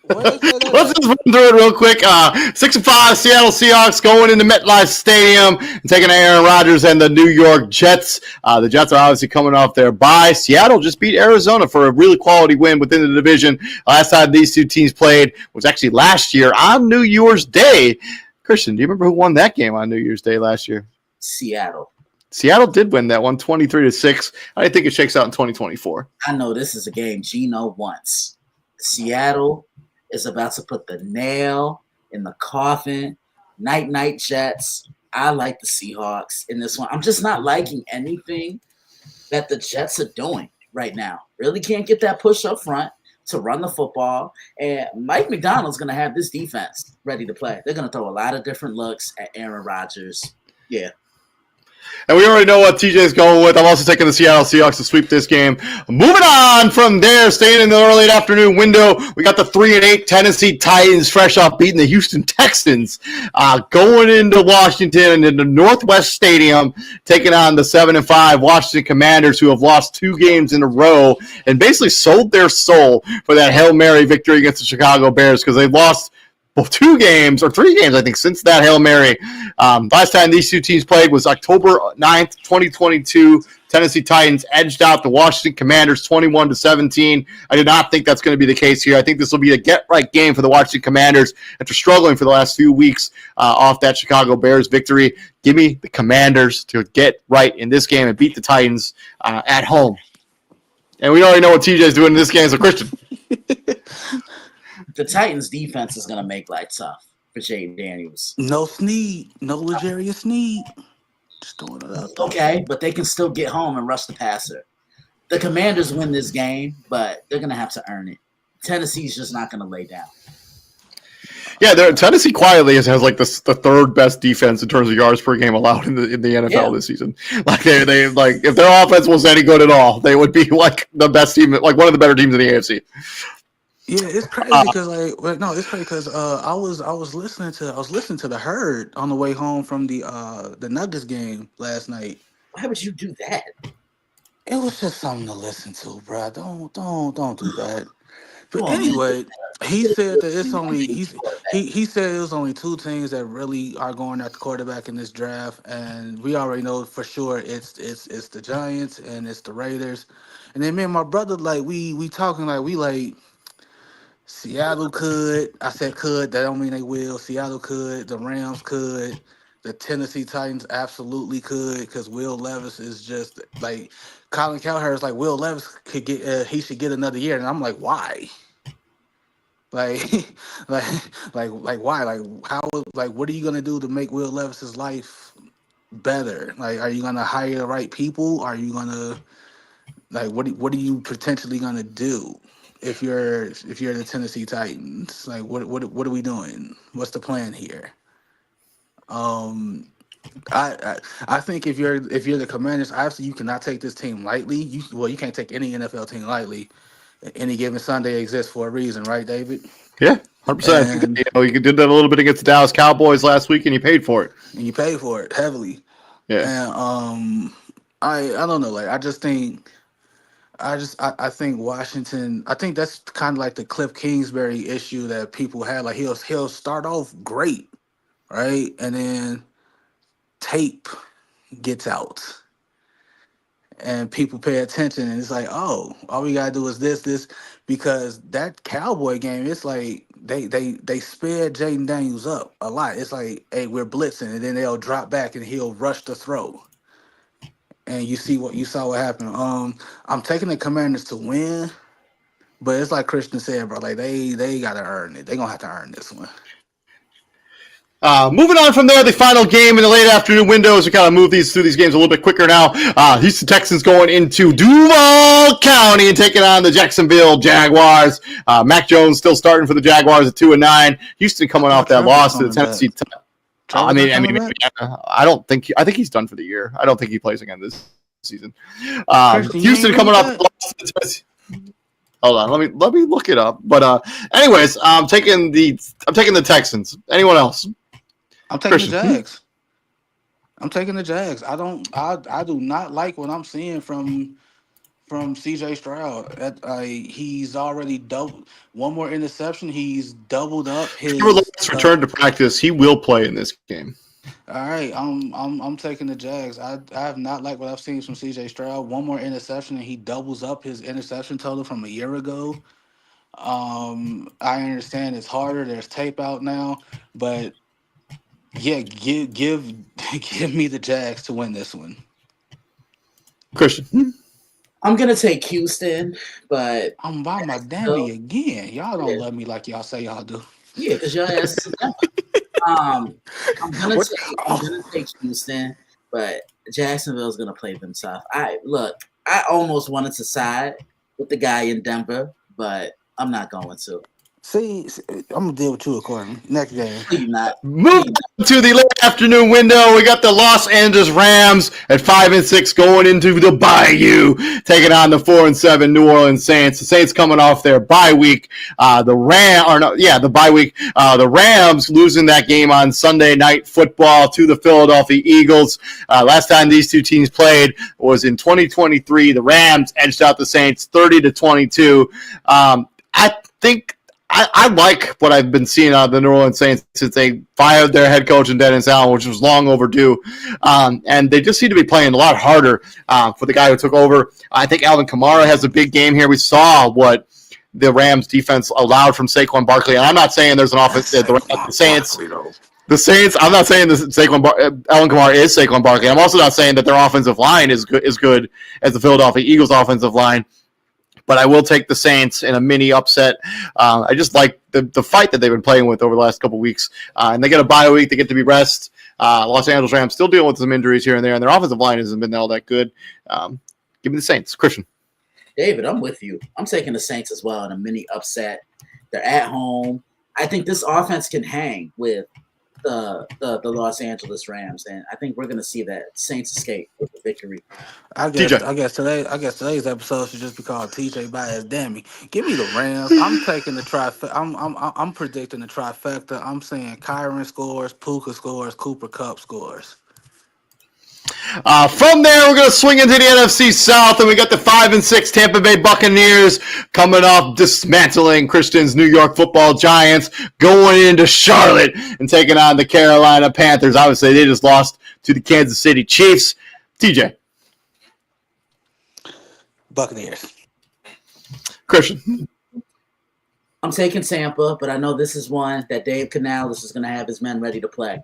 Where they say that Let's at? just run through it real quick. 6-5 Seattle Seahawks going into MetLife Stadium and taking Aaron Rodgers and the New York Jets. The Jets are obviously coming off their bye. Seattle just beat Arizona for a really quality win within the division. Last time these two teams played was actually last year on New Year's Day. Christian, do you remember who won that game on New Year's Day last year? Seattle. Seattle did win that one, 23-6. I think it shakes out in 2024. I know this is a game Gino wants. Seattle is about to put the nail in the coffin. Night, Jets. I like the Seahawks in this one. I'm just not liking anything that the Jets are doing right now. Really can't get that push up front to run the football. And Mike McDonald's going to have this defense ready to play. They're going to throw a lot of different looks at Aaron Rodgers. Yeah. And we already know what TJ's going with. I'm also taking the Seattle Seahawks to sweep this game. Moving on from there, staying in the early afternoon window, we got the 3-8 Tennessee Titans fresh off beating the Houston Texans, going into Washington and into Northwest Stadium, taking on the 7-5 Washington Commanders, who have lost 2 games in a row and basically sold their soul for that Hail Mary victory against the Chicago Bears because they've lost 2 games or 3 games, I think, since that Hail Mary. Last time these two teams played was October 9th, 2022. Tennessee Titans edged out the Washington Commanders 21-17. I do not think that's going to be the case here. I think this will be a get-right game for the Washington Commanders after struggling for the last few weeks off that Chicago Bears victory. Give me the Commanders to get right in this game and beat the Titans at home. And we already know what TJ's doing in this game, so Christian. The Titans defense is going to make life tough for Jaden Daniels. No Snead. No L'Jarius Snead. Just throwing it out there. Okay, but they can still get home and rush the passer. The Commanders win this game, but they're going to have to earn it. Tennessee's just not going to lay down. Yeah, Tennessee quietly has like the third best defense in terms of yards per game allowed in the NFL this season. Like they like if their offense was any good at all, they would be like the best team, like one of the better teams in the AFC. Yeah, it's crazy because it's crazy because I was listening to the herd on the way home from the Nuggets game last night. Why would you do that? It was just something to listen to, bro. Don't do that. But anyway, he said that it's only he said it was only 2 teams that really are going at the quarterback in this draft, and we already know for sure it's the Giants and it's the Raiders. And then me and my brother we talking we Seattle could. I said could. That don't mean they will. Seattle could. The Rams could. The Tennessee Titans absolutely could because Will Levis is just like Colin Cowherd is like Will Levis could get. He should get another year, and I'm like, why? Like why? Like how? Like what are you gonna do to make Will Levis's life better? Like, are you gonna hire the right people? Are you gonna what are you potentially gonna do? If you're the Tennessee Titans, like what are we doing? What's the plan here? I think if you're the Commanders, obviously you cannot take this team lightly. You can't take any NFL team lightly. Any given Sunday exists for a reason, right, David? Yeah, 100%. You did that a little bit against the Dallas Cowboys last week, and you paid for it. And you paid for it heavily. Yeah. And I don't know. Like I think Washington. I think that's kind of like the Cliff Kingsbury issue that people had. Like he'll start off great, right, and then tape gets out, and people pay attention, and it's like, oh, all we gotta do is this, because that Cowboy game, it's like they sped Jaden Daniels up a lot. It's like, hey, we're blitzing, and then they'll drop back and he'll rush the throw. And you saw what happened. I'm taking the Commanders to win, but it's like Christian said, bro. Like they gotta earn it. They gonna have to earn this one. Moving on from there, the final game in the late afternoon windows. We kind of move through these games a little bit quicker now. Houston Texans going into Duval County and taking on the Jacksonville Jaguars. Mac Jones still starting for the Jaguars at 2-9. Houston coming off that loss to the Tennessee. I think he's done for the year. I don't think he plays again this season. Houston coming off the loss to Tennessee. Hold on, let me look it up. But anyways, I'm taking the Texans. Anyone else? I'm taking the Jags. I do not like what I'm seeing from from CJ Stroud. He's already doubled one more interception. He's doubled up Trevor his. Lawrence returned to practice. He will play in this game. All right, I'm taking the Jags. I have not liked what I've seen from CJ Stroud. One more interception and he doubles up his interception total from a year ago. I understand it's harder. There's tape out now, but yeah, give give me the Jags to win this one. Christian. I'm gonna take Houston, but I'm by my Dandy again. Y'all don't love me like y'all say y'all do. yeah, because your ass is I'm gonna take Houston, but Jacksonville's gonna play them tough. I almost wanted to side with the guy in Denver, but I'm not going to. See, I'm gonna deal with you accordingly. Next game. You're not. Moving to the late afternoon window, we got the Los Angeles Rams at 5-6 going into the Bayou, taking on the 4-7 New Orleans Saints. The Saints coming off their bye week. The bye week. The Rams losing that game on Sunday Night Football to the Philadelphia Eagles. Last time these two teams played was in 2023. The Rams edged out the Saints 30-22. I think. I like what I've been seeing out of the New Orleans Saints since they fired their head coach in Dennis Allen, which was long overdue. And they just seem to be playing a lot harder for the guy who took over. I think Alvin Kamara has a big game here. We saw what the Rams defense allowed from Saquon Barkley. And I'm not saying there's an offense that the Saints. The Saints. I'm not saying Alvin Kamara is Saquon Barkley. I'm also not saying that their offensive line is good as the Philadelphia Eagles offensive line. But I will take the Saints in a mini upset. I just like the fight that they've been playing with over the last couple of weeks. And they get a bye week. They get to be rest. Los Angeles Rams still dealing with some injuries here and there, and their offensive line hasn't been all that good. Give me the Saints. Christian. David, I'm with you. I'm taking the Saints as well in a mini upset. They're at home. I think this offense can hang with the Los Angeles Rams, and I think we're going to see that Saints escape with the victory. I guess today's episode should just be called TJ Baez. Damn me, give me the Rams. I'm taking the trifecta. I'm predicting the trifecta. I'm saying Kyron scores, Puka scores, Cooper Kupp scores. From there, we're going to swing into the NFC South, and we got the 5-6 Tampa Bay Buccaneers coming off dismantling Christian's New York Football Giants, going into Charlotte and taking on the Carolina Panthers. Obviously, they just lost to the Kansas City Chiefs. TJ. Buccaneers. Christian. I'm taking Tampa, but I know this is one that Dave Canales is going to have his men ready to play.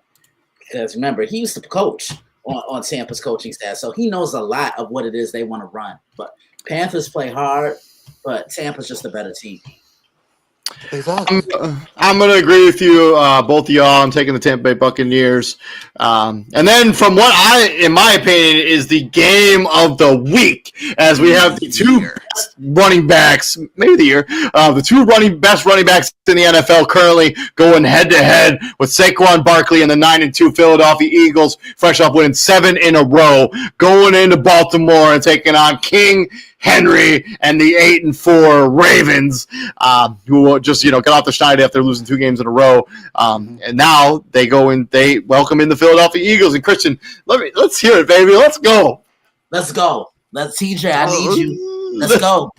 Because remember, he used to coach on Tampa's coaching staff, so he knows a lot of what it is they want to run. But Panthers play hard, but Tampa's just a better team. Exactly. I'm going to agree with you, both of y'all. I'm taking the Tampa Bay Buccaneers. And then from what in my opinion, is the game of the week, as we have the two best running backs, maybe the year, the two best running backs in the NFL currently going head-to-head with Saquon Barkley and the 9-2 Philadelphia Eagles, fresh off winning 7 in a row, going into Baltimore and taking on King Henry and the 8-4 Ravens, who just got off the schneid after losing 2 games in a row, and now they welcome in the Philadelphia Eagles. And Christian, let's hear it, baby. Let's go. Let's TJ. I need you. Let's go.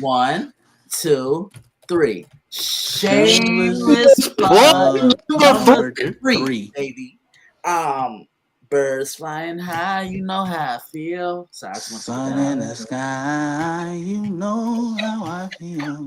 1, 2, 3. Shameless plug number 3, baby. Birds flying high, you know how I feel. Sun in the sky, you know how I feel.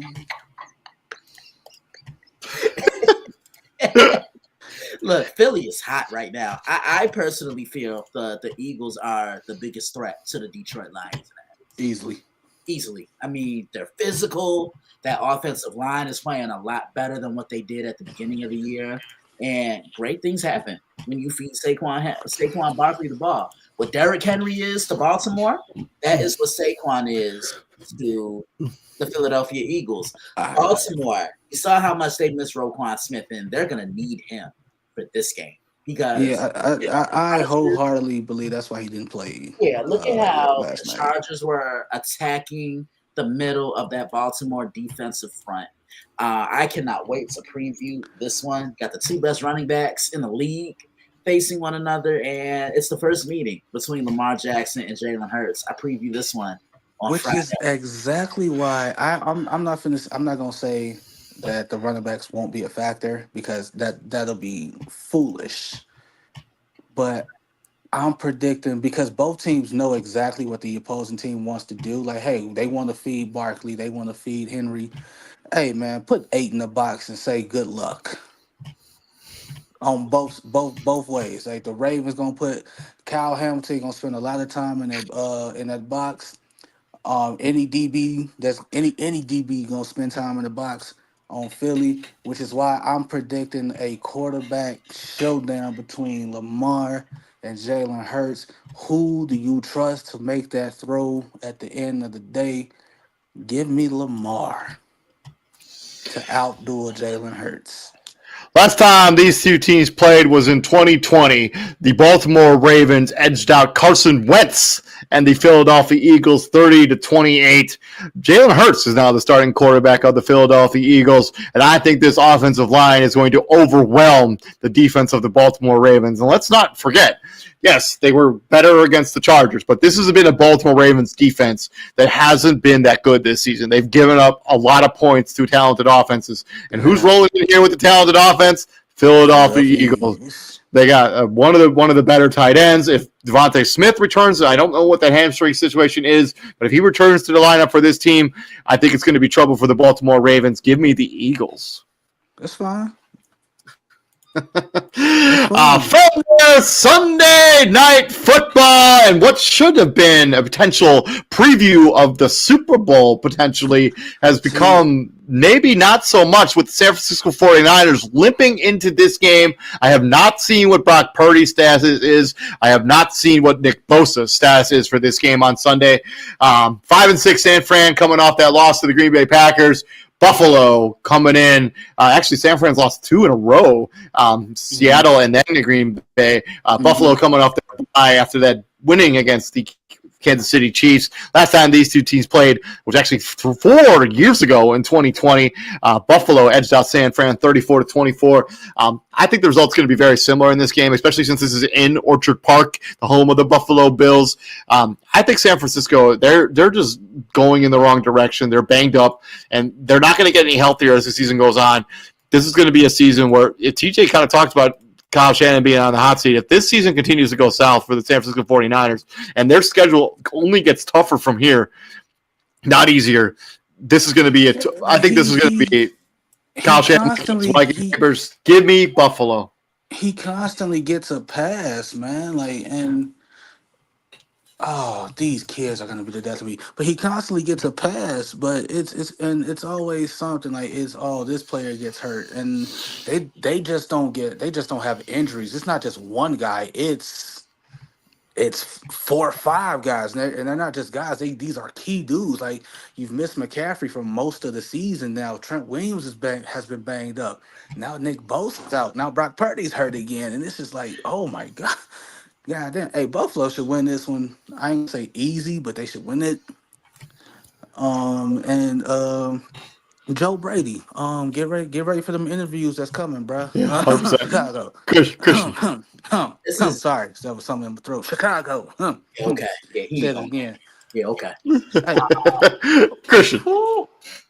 Look, Philly is hot right now. I personally feel the Eagles are the biggest threat to the Detroit Lions. Easily. I mean, they're physical. That offensive line is playing a lot better than what they did at the beginning of the year. And great things happen when you feed Saquon Barkley the ball. What Derrick Henry is to Baltimore, that is what Saquon is to the Philadelphia Eagles. Baltimore, you saw how much they missed Roquan Smith, and they're going to need him for this game. Because I wholeheartedly believe that's why he didn't play. Yeah, look at how the Chargers were attacking the middle of that Baltimore defensive front. I cannot wait to preview this one. Got the 2 best running backs in the league facing one another, and it's the first meeting between Lamar Jackson and Jalen Hurts. I preview this one on Which Friday. is exactly why I'm not finished. I'm not gonna say that the running backs won't be a factor because that'll be foolish. But I'm predicting because both teams know exactly what the opposing team wants to do. Like, hey, they want to feed Barkley, they want to feed Henry. Hey, man, put 8 in the box and say good luck on both ways. Like the Ravens gonna put Kyle Hamilton gonna spend a lot of time in that box. Any DB gonna spend time in the box on Philly, which is why I'm predicting a quarterback showdown between Lamar and Jalen Hurts. Who do you trust to make that throw at the end of the day? Give me Lamar to outdo Jalen Hurts. Last time these two teams played was in 2020. The Baltimore Ravens edged out Carson Wentz and the Philadelphia Eagles 30-28. Jalen Hurts is now the starting quarterback of the Philadelphia Eagles, and I think this offensive line is going to overwhelm the defense of the Baltimore Ravens. And let's not forget, yes, they were better against the Chargers, but this has been a Baltimore Ravens defense that hasn't been that good this season. They've given up a lot of points to talented offenses. And who's rolling in here with the talented offense? Philadelphia Eagles. They got one of the better tight ends. If Devontae Smith returns, I don't know what that hamstring situation is, but if he returns to the lineup for this team, I think it's going to be trouble for the Baltimore Ravens. Give me the Eagles. That's fine. From Sunday Night Football and what should have been a potential preview of the Super Bowl potentially has become maybe not so much with the San Francisco 49ers limping into this game. I have not seen what Brock Purdy's status is. I have not seen what Nick Bosa's status is for this game on Sunday. 5-6 San Fran coming off that loss to the Green Bay Packers. Buffalo coming in. Actually, San Fran's lost 2 in a row. Seattle and then the Green Bay. Buffalo coming off the bye after that winning against the Kansas City Chiefs. Last time these two teams played was actually 4 years ago in 2020. Buffalo edged out San Fran 34-24. I think the result's going to be very similar in this game, especially since this is in Orchard Park, the home of the Buffalo Bills. I think San Francisco, they're just going in the wrong direction. They're banged up, and they're not going to get any healthier as the season goes on. This is going to be a season where, if TJ kind of talked about Kyle Shanahan being on the hot seat, if this season continues to go south for the San Francisco 49ers and their schedule only gets tougher from here, not easier, this is going to be I think this is going to be Kyle Shanahan. Give me Buffalo. He constantly gets a pass, man. These kids are gonna be the death of me. But he constantly gets a pass, but it's always something like this player gets hurt, and they just don't have injuries. It's not just one guy. It's 4 or 5 guys, and they're not just guys. These are key dudes. Like, you've missed McCaffrey for most of the season now. Trent Williams has been banged up. Now Nick Bosa's out. Now Brock Purdy's hurt again, and this is like, oh my god. God damn. Hey, Buffalo should win this one. I ain't gonna say easy, but they should win it. Joe Brady. Get ready for them interviews that's coming, bro. Yeah, Chicago. Christian. Sorry, that was something in my throat. Chicago. Okay. Yeah, Say it again. Yeah, okay. Christian.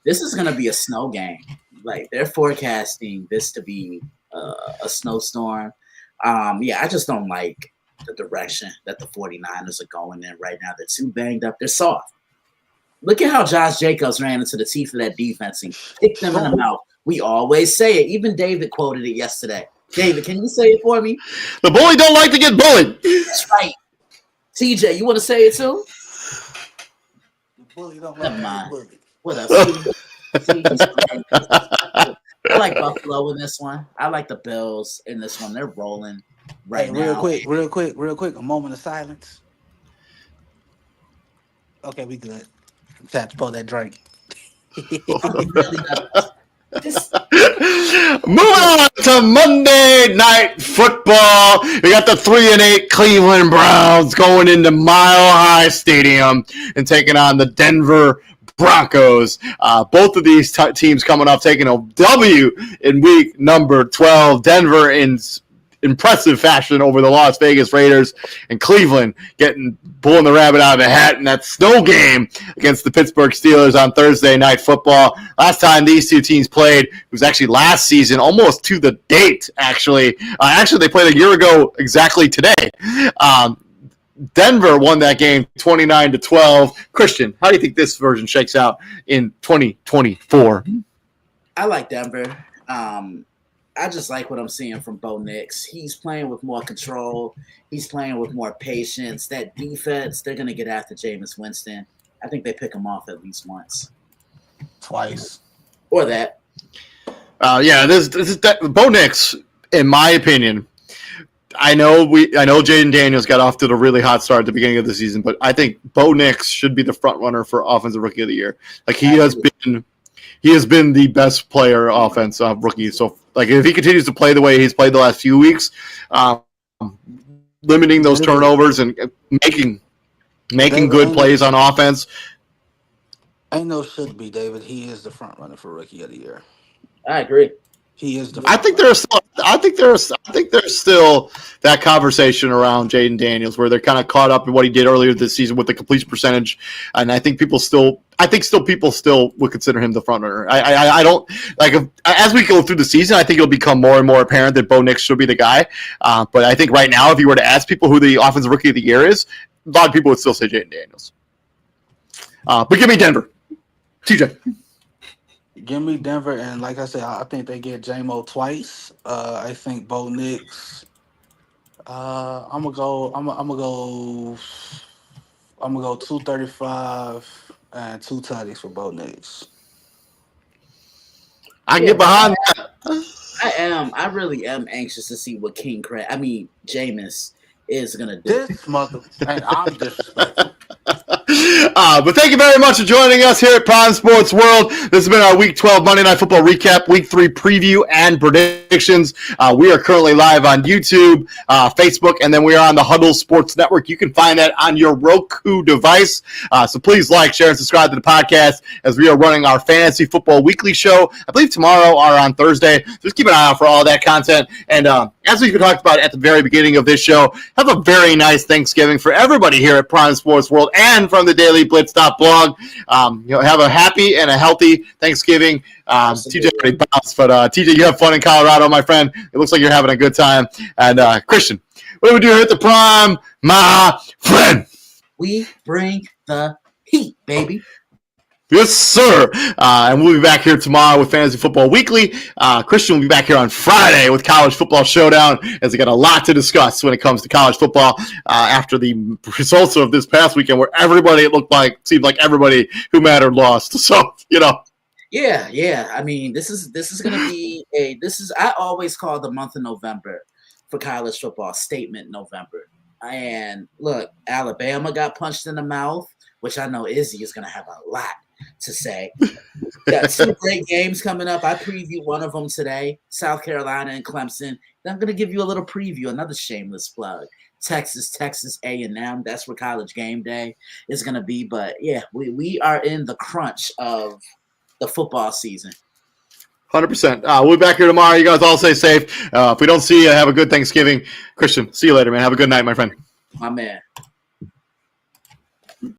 This is gonna be a snow game. Like, they're forecasting this to be a snowstorm. I just don't like the direction that the 49ers are going in right now. They're too banged up. They're soft. Look at how Josh Jacobs ran into the teeth of that defense and kicked them in the mouth. We always say it. Even David quoted it yesterday. David, can you say it for me? The bully don't like to get bullied. That's right. TJ, you want to say it too? The bully don't like to get bullied. What else? I like Buffalo in this one. I like the Bills in this one. They're rolling right now. Real quick. A moment of silence. Okay, we good. Time to pour that drink. Moving on to Monday Night Football. We got the 3-8 Cleveland Browns going into Mile High Stadium and taking on the Denver Broncos. Both of these teams coming off taking a W in week number 12. Denver in impressive fashion over the Las Vegas Raiders, and Cleveland pulling the rabbit out of the hat in that snow game against the Pittsburgh Steelers on Thursday Night Football. Last time these two teams played was actually last season, almost to the date, actually. Actually, they played a year ago exactly today. Denver won that game 29-12. Christian, how do you think this version shakes out in 2024? I like Denver. I just like what I'm seeing from Bo Nix. He's playing with more control. He's playing with more patience. That defense, they're going to get after Jameis Winston. I think they pick him off at least once. Twice. Or that. This is Bo Nix, in my opinion. I know Jaden Daniels got off to the really hot start at the beginning of the season, but I think Bo Nix should be the front runner for Offensive Rookie of the Year. Like he has been the best player offensive rookie. So like if he continues to play the way he's played the last few weeks, limiting those turnovers and making good plays on offense. Ain't no should be, David. He is the front runner for Rookie of the Year. I agree. He is the. I think there's still that conversation around Jaden Daniels where they're kind of caught up in what he did earlier this season with the completion percentage, and I think people still would consider him the front runner. I don't like as we go through the season. I think it'll become more and more apparent that Bo Nix should be the guy. But I think right now, if you were to ask people who the Offensive Rookie of the Year is, a lot of people would still say Jaden Daniels. But give me Denver, TJ. Give me Denver, and like I said, I think they get J-Mo twice. I think Bo Nix. I'm gonna go 235 and 2 tutties for Bo Nix. I can get behind that. I really am anxious to see what Jameis is gonna do. This mother, and I'm disrespectful. But thank you very much for joining us here at Prime Sports World. This has been our Week 12 Monday Night Football recap, Week 3 preview and predictions. We are currently live on YouTube, Facebook, and then we are on the Huddle Sports Network. You can find that on your Roku device. So please like, share, and subscribe to the podcast as we are running our Fantasy Football Weekly show. I believe tomorrow or on Thursday. Just keep an eye out for all that content. And as we talked about at the very beginning of this show, have a very nice Thanksgiving for everybody here at Prime Sports World and from the Daily Blitz.blog. Have a happy and a healthy Thanksgiving. TJ already bounced, but TJ, you have fun in Colorado, my friend. It looks like you're having a good time. And Christian, what do we do here at the Prime, my friend? We bring the heat, baby. Yes, sir. And we'll be back here tomorrow with Fantasy Football Weekly. Christian will be back here on Friday with College Football Showdown, as we got a lot to discuss when it comes to college football after the results of this past weekend, where it seemed like everybody who mattered lost. So, Yeah. I mean, this is going to be I always call the month of November for college football Statement November. And look, Alabama got punched in the mouth, which I know Izzy is going to have a lot to say. Got 2 great games coming up. I previewed one of them today, South Carolina and Clemson. Then I'm going to give you a little preview, another shameless plug. Texas A&M. That's where College Game Day is going to be. But yeah, we are in the crunch of the football season. 100%. We'll be back here tomorrow. You guys all stay safe. If we don't see you, have a good Thanksgiving. Christian, see you later, man. Have a good night, my friend. My man.